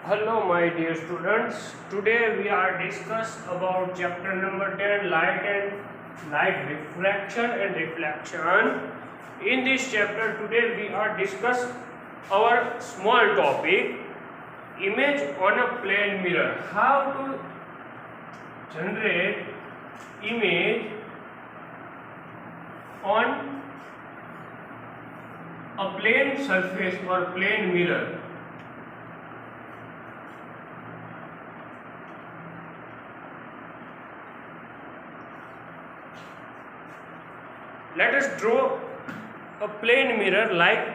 Hello my dear students. Today we are discuss about chapter number 10, light refraction and reflection. In this chapter today we are discuss our small topic, image on a plane mirror. How to generate image on a plane surface or plane mirror. Let us draw a plane mirror like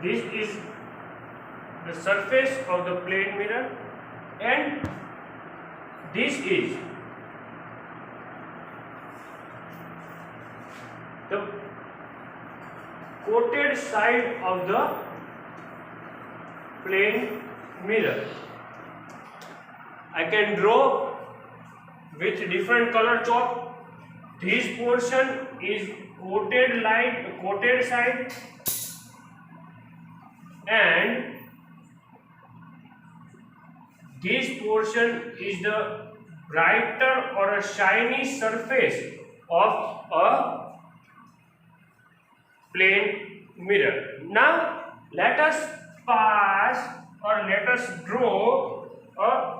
this is the surface of the plane mirror and this is the coated side of the plane mirror. I can draw with different color chalk. This portion is coated side and this portion is the brighter or a shiny surface of a plane mirror. Now let us draw a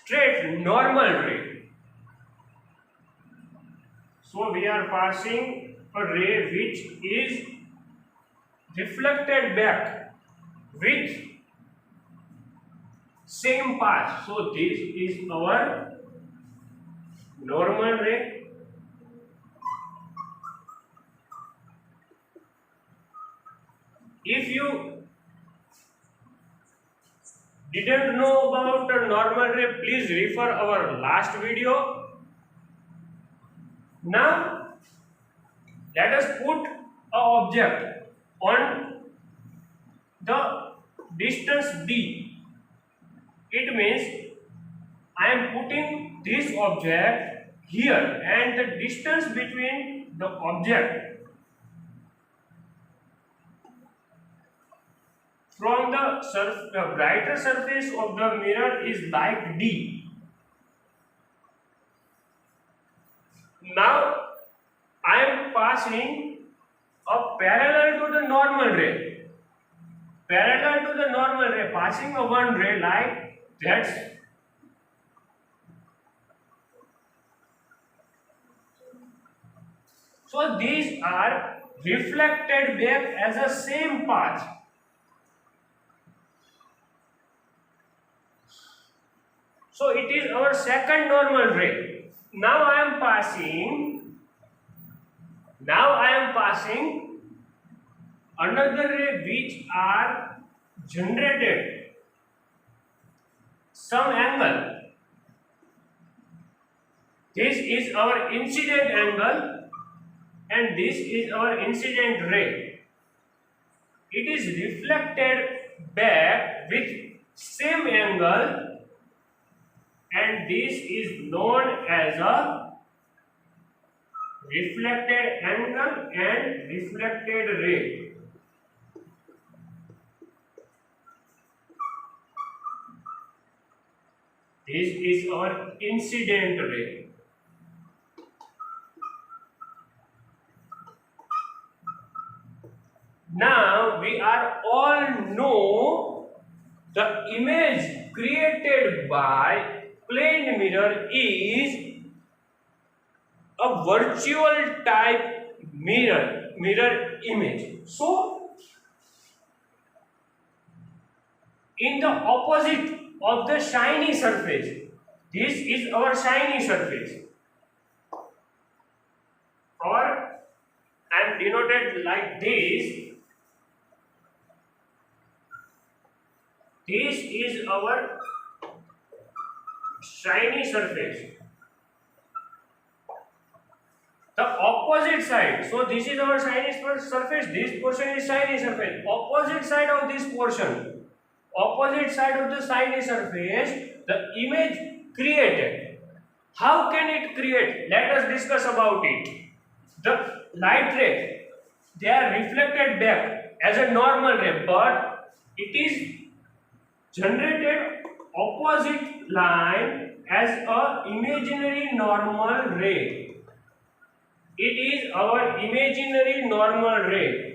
straight normal ray. So we are passing a ray which is reflected back with same path. So this is our normal ray. If you didn't know about a normal ray, please refer our last video. Now let us put an object on the distance d. It means I am putting this object here and the distance between the object from the brighter surface of the mirror is like d. Now I am passing a parallel to the normal ray. Parallel to the normal ray, passing a one ray like that. So these are reflected back as a same path. So it is our second normal ray. Now I am passing another ray which are generated some angle. This is our incident angle and this is our incident ray. It is reflected back with same angle and this is known as a reflected angle and reflected ray. This is our incident ray. Now we are all know the image created by plane mirror is a virtual type mirror image. So in the opposite of the shiny surface, this is our shiny surface, or I am denoted like this. This is our shiny surface. The opposite side, so this is our shiny surface, this portion is shiny surface. Opposite side of this portion, opposite side of the shiny surface, the image created. How can it create? Let us discuss about it. The light ray they are reflected back as a normal ray, but it is generated opposite line as a imaginary normal ray. It is our imaginary normal ray.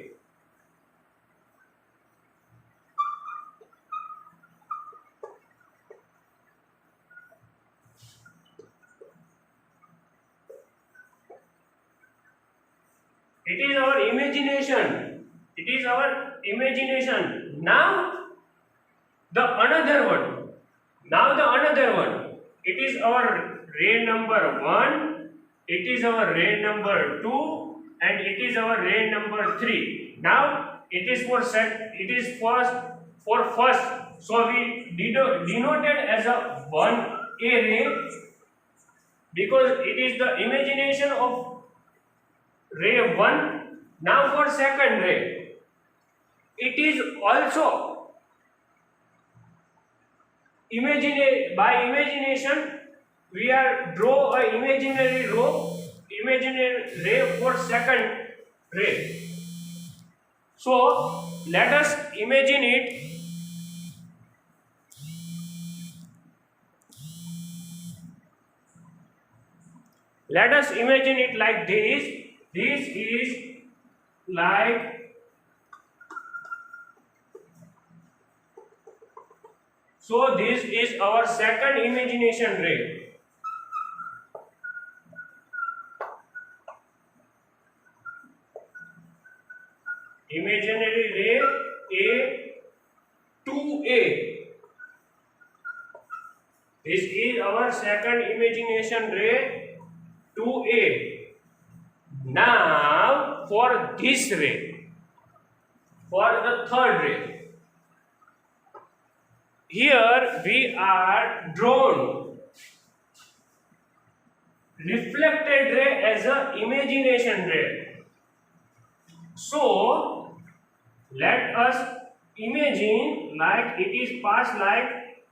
It is our imagination. It is our imagination. Now the another one. Now the another one. It is our ray number 1. It is our ray number 2, and it is our ray number 3. Now it is for set. It is first for first. So we denoted as a 1A ray because it is the imagination of ray 1. Now for second ray, it is also by imagination we are draw a imaginary ray for second ray. So let us imagine it. Let us imagine it like this. This is like, so this is our second imagination ray. Imaginary ray A2A. This is our second imagination ray 2A. Now for this ray, for the third ray, here we are drawn reflected ray as a imagination ray. So let us imagine like it is passed like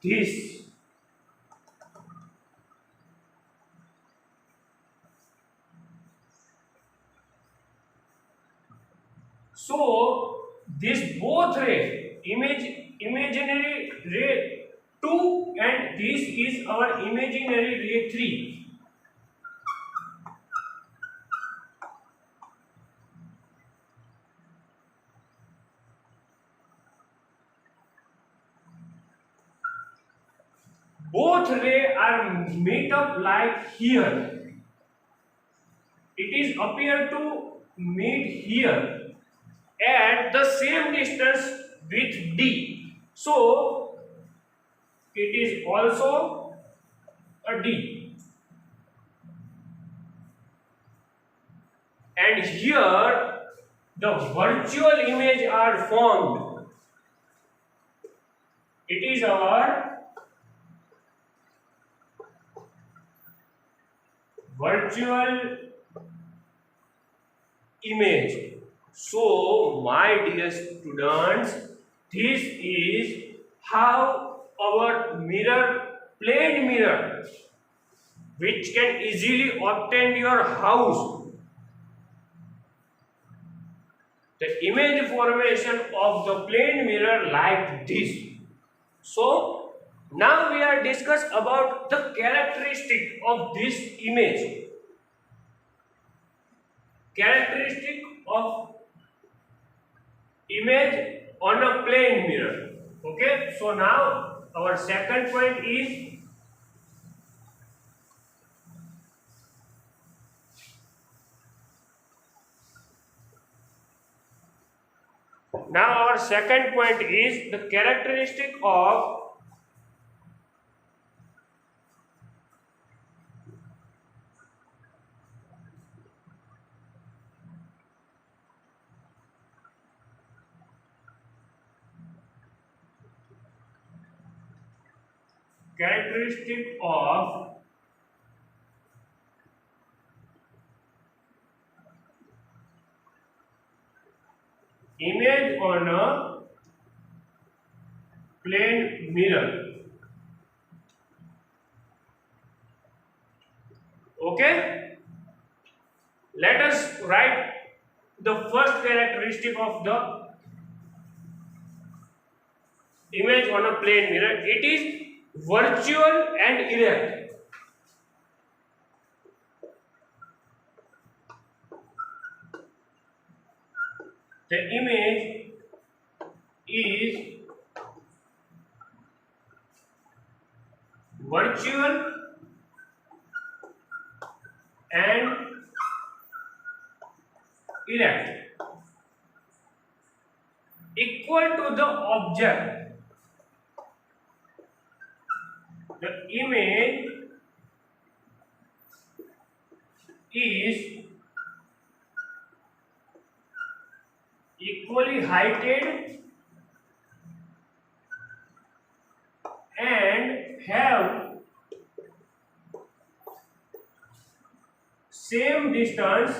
this. So this both ray, imaginary ray 2 and this is our imaginary ray 3. Both rays are meet up like here. It is appear to meet here at the same distance with D. So it is also a D. And here the virtual image are formed. It is our virtual image. So my dear students, this is how our plane mirror, which can easily obtain your house, the image formation of the plane mirror like this. So now we are discuss about the characteristic of this image. Characteristic of image on a plane mirror. Okay, so now our second point is the characteristic of image on a plane mirror. Okay, let us write the first characteristic of the image on a plane mirror. It is virtual and erect. The image is virtual and erect, equal to the object. The image is equally heighted and have same distance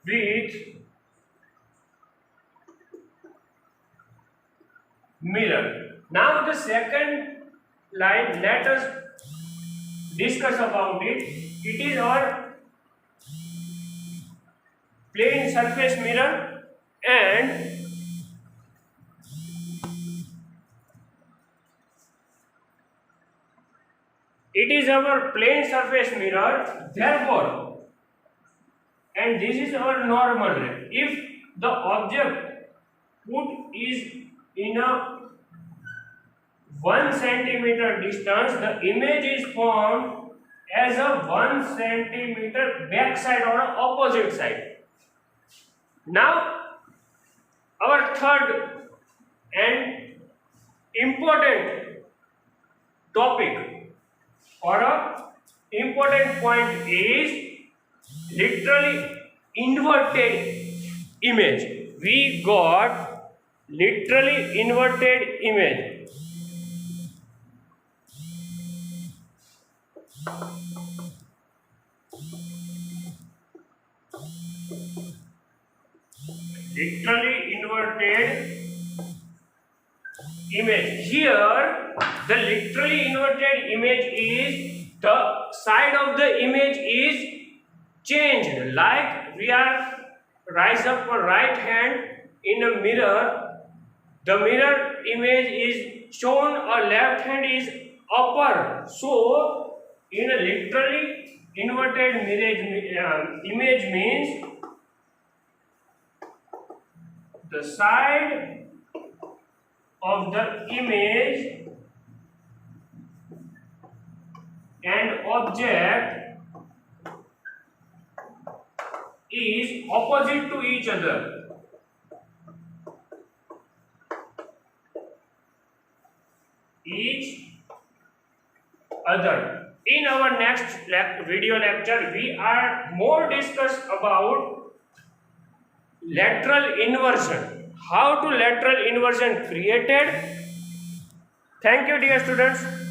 with mirror. Now the second line, let us discuss about it. It is our plane surface mirror, and it is our plane surface mirror, therefore, and this is our normal ray. If the object put is in a 1 centimeter distance, the image is formed as a 1 centimeter backside or opposite side. Now, our third and important topic or a important point is literally inverted image. We got literally inverted image. Literally inverted image. Here, the literally inverted image is the side of the image is changed. Like we are rise up a right hand in a mirror, the mirror image is shown, or left hand is upper. So, in a literally inverted image means the side of the image and object is opposite to each other. In our next video lecture, we are more discuss about lateral inversion. How to lateral inversion created. Thank you, dear students.